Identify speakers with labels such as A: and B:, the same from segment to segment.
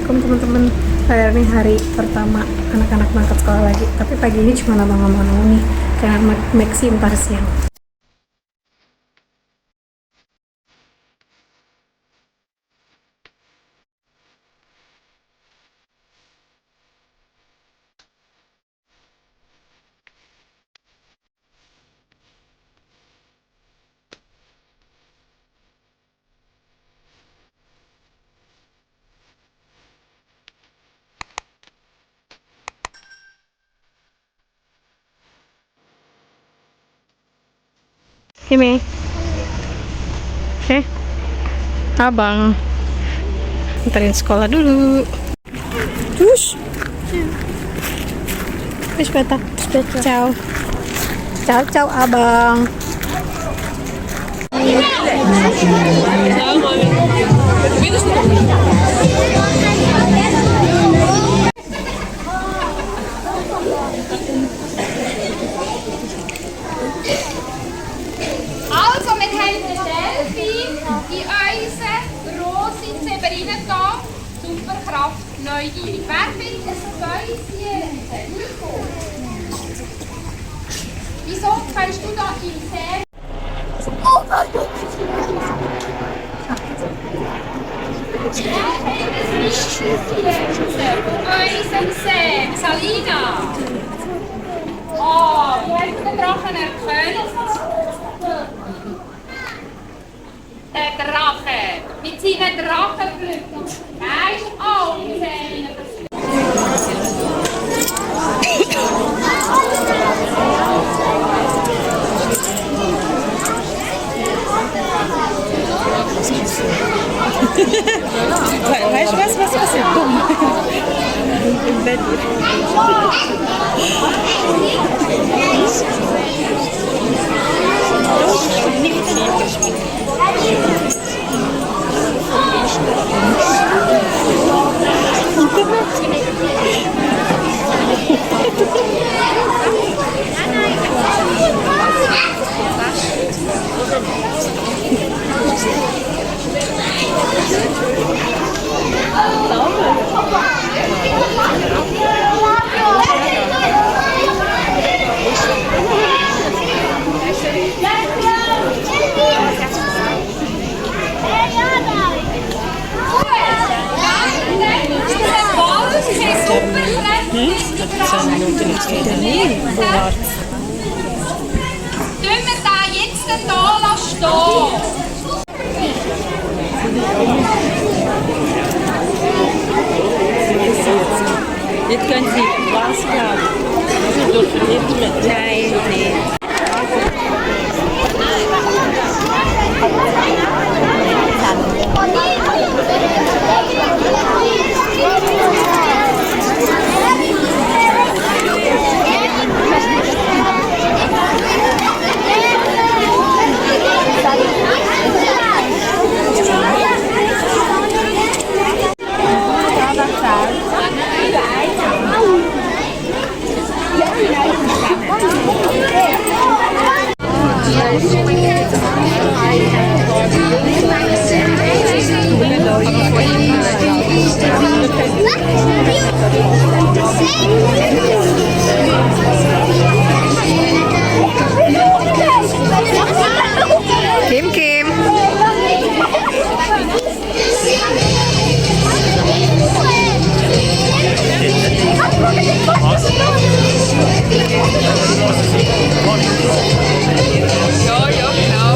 A: Assalamualaikum teman-teman. Hari ini hari pertama anak-anak berangkat sekolah lagi. Tapi pagi ini cuma abang-abang nih karena Maxim ntar siang. Kimi, abang anterin sekolah dulu. Terus, sepeda. Ciao, ciao, ciao, abang.
B: Also, wir haben eine Delphi in unseren grossen Zeberinnen-Tag. Superkraft, neugierig. Wer findet es Fäuschen? Wieso kannst du da im See? Unser See, Salina. Oh, du hast den Drachen erkannt. Der Drache mit seinen Drachenflügeln. Er ist alle Zähne.
A: Weißt du was ist dumm? Im Bett.
B: Tun wir da jetzt hier stehen?
C: Jetzt können Sie was glauben. Sie dürfen nicht mit. Nein, nicht.
A: Kim.
B: Ja, genau.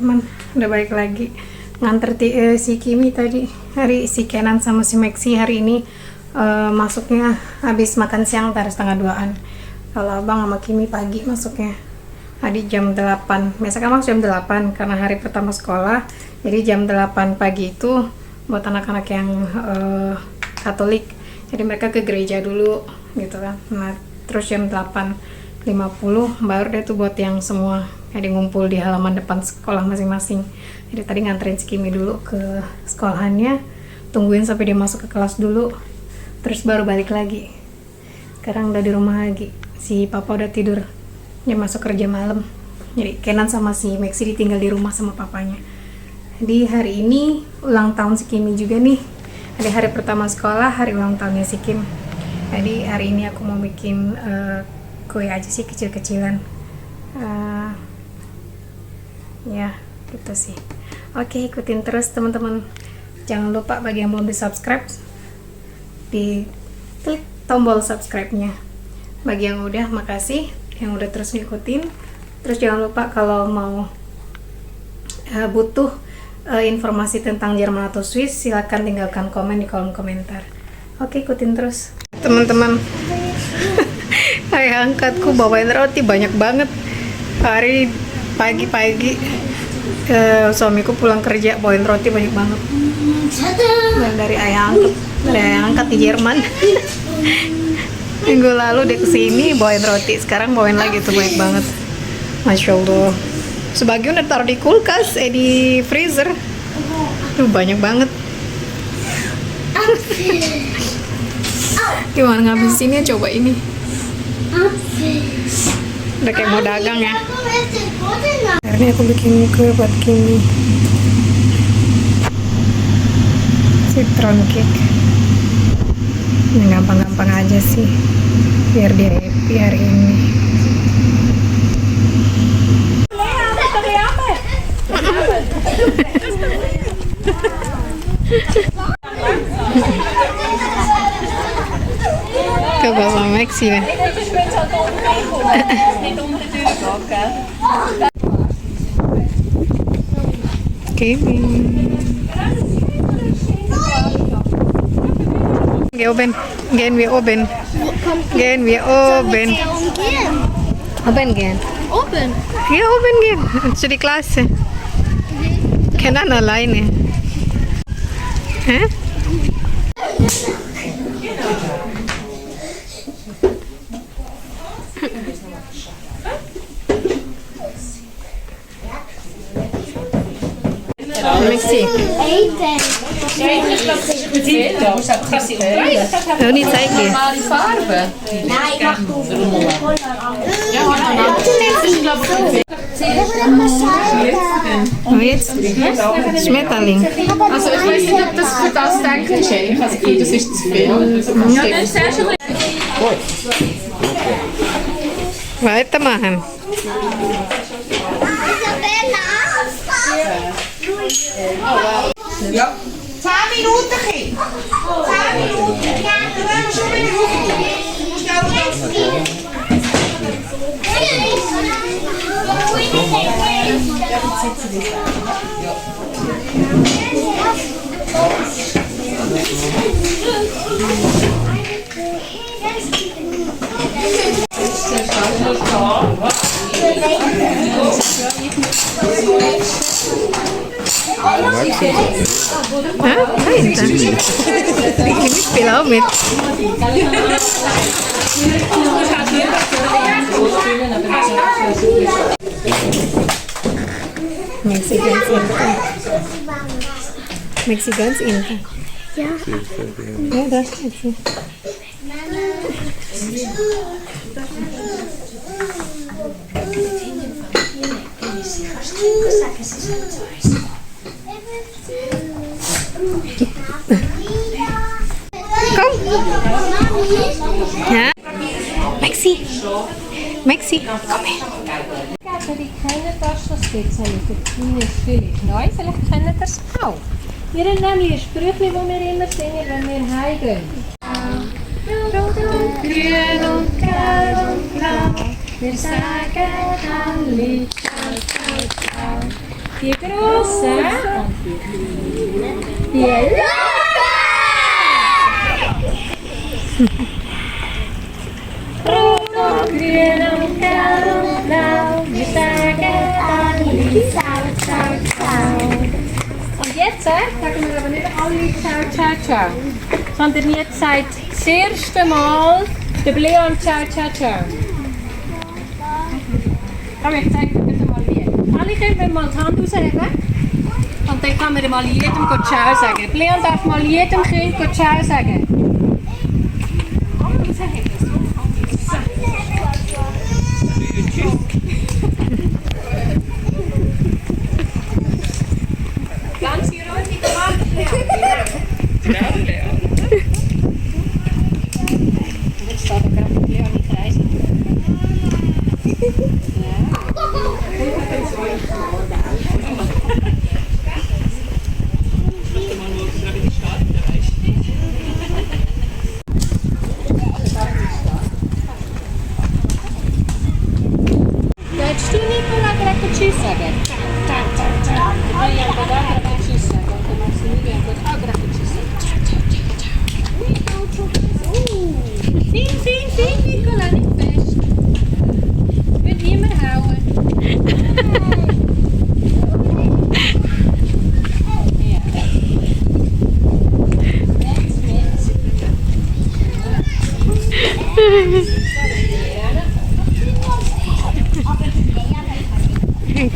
A: teman-teman, udah balik lagi nganter si Kimi tadi. Si Kenan sama si Maxi hari ini masuknya habis makan siang tar setengah 2-an. Kalau abang sama Kimi pagi masuknya. Adik jam 8. Biasa kan masuk jam 8 karena hari pertama sekolah. Jadi jam 8 pagi itu buat anak-anak yang Katolik. Jadi mereka ke gereja dulu gitu kan. Nah, terus jam 8.50 baru deh tuh buat yang semua jadi ngumpul di halaman depan sekolah masing-masing. Jadi tadi nganterin si Kimi dulu ke sekolahannya, tungguin sampai dia masuk ke kelas dulu, terus baru balik lagi. Sekarang udah di rumah lagi, si papa udah tidur, dia masuk kerja malam. Jadi Kenan sama si Maxi ditinggal di rumah sama papanya. Jadi hari ini ulang tahun si Kimi juga nih. Ada hari pertama sekolah, hari ulang tahunnya si Kim. Jadi hari ini aku mau bikin kue aja sih, kecil-kecilan. Ya gitu sih. Oke, ikutin terus teman-teman. Jangan lupa bagi yang belum di subscribe, di klik tombol subscribe-nya. Bagi yang udah, makasih yang udah terus ngikutin. Terus jangan lupa kalau mau butuh informasi tentang Jerman atau Swiss, silakan tinggalkan komen di kolom komentar. Oke, ikutin terus teman-teman. Ayah angkatku bawain roti banyak banget. Hari pagi-pagi suamiku pulang kerja bawain roti banyak banget. Dan dari ayah angkat di Jerman. Minggu lalu dia kesini bawain roti, sekarang bawain lagi tuh banyak banget. Masya Allah. Sebagian udah taruh di kulkas, di freezer. Tuh banyak banget. Gimana ngabisinnya coba ini? Udah kayak mau dagang ya. Akhirnya aku bikin kue buat Kimi. Citron cake. Ini gampang-gampang aja sih, biar dia happy hari ini. Coba sama Maxim ya. Gehen wir oben. Oben gehen.
D: Oben.
A: Ja, oben gehen. Zu die Klasse. Kenan alleine. Hä? Maxi. Oh, niet zeigen.
B: Normale Farbe.
D: Nein, ich mach du.
B: Ja,
A: Oh, jetzt Schmetterling.
B: also ich weiß nicht, ob das für das denkt ist. Ich habe das Gefühl, das ist zu viel. Ja, das ist sehr schön.
A: Weitermachen.
E: Ja. 10 Minuten, Kind. 10 Minuten. Ja, wir wollen schon wieder rausgehen. Du musst auch
A: Hah? Nein, Kimi spielt auch mit. Maxi ganz inten. Maxi ganz inten.
D: Ja.
A: Ja, da steht sie. Komm. Ja. Maxi. Maxi, komm her.
F: Die kennen das schon speziell für kleine vielleicht neu, vielleicht kennen das auch. Wir haben nämlich ein Sprüchchen, das wir immer singen, wenn wir heimgehen. Rot und grün und gelb und blau, Wir sagen alle ciao, ciao, ciao. Die Grossen und die Kleinen. Rot und grün und gelb und blau. Wir sagen alle ciao, ciao, ciao. Und jetzt sagen wir aber nicht alle ciao, ciao, ciao. Sondern jetzt sagt das erste Mal der Leon ciao, ciao, ciao. Komm, ich zeige dir mal wie. Alle können mal die Hand rausheben. Und dann kann man mal jedem ciao sagen. Leon darf mal jedem Kind ciao sagen. Ganz ruhig gemacht, Leon. Jetzt steht er gerade mit Leon im Kreis. Willst du Nicola gerade Tschüss sagen? Ich will aber da gerade Tschüss sagen. Und dann machst du Nicola auch gerade Tschüss sagen. Fin, Nicola, nicht fest. Ich will immer hauen. Ja.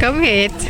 A: Komm jetzt.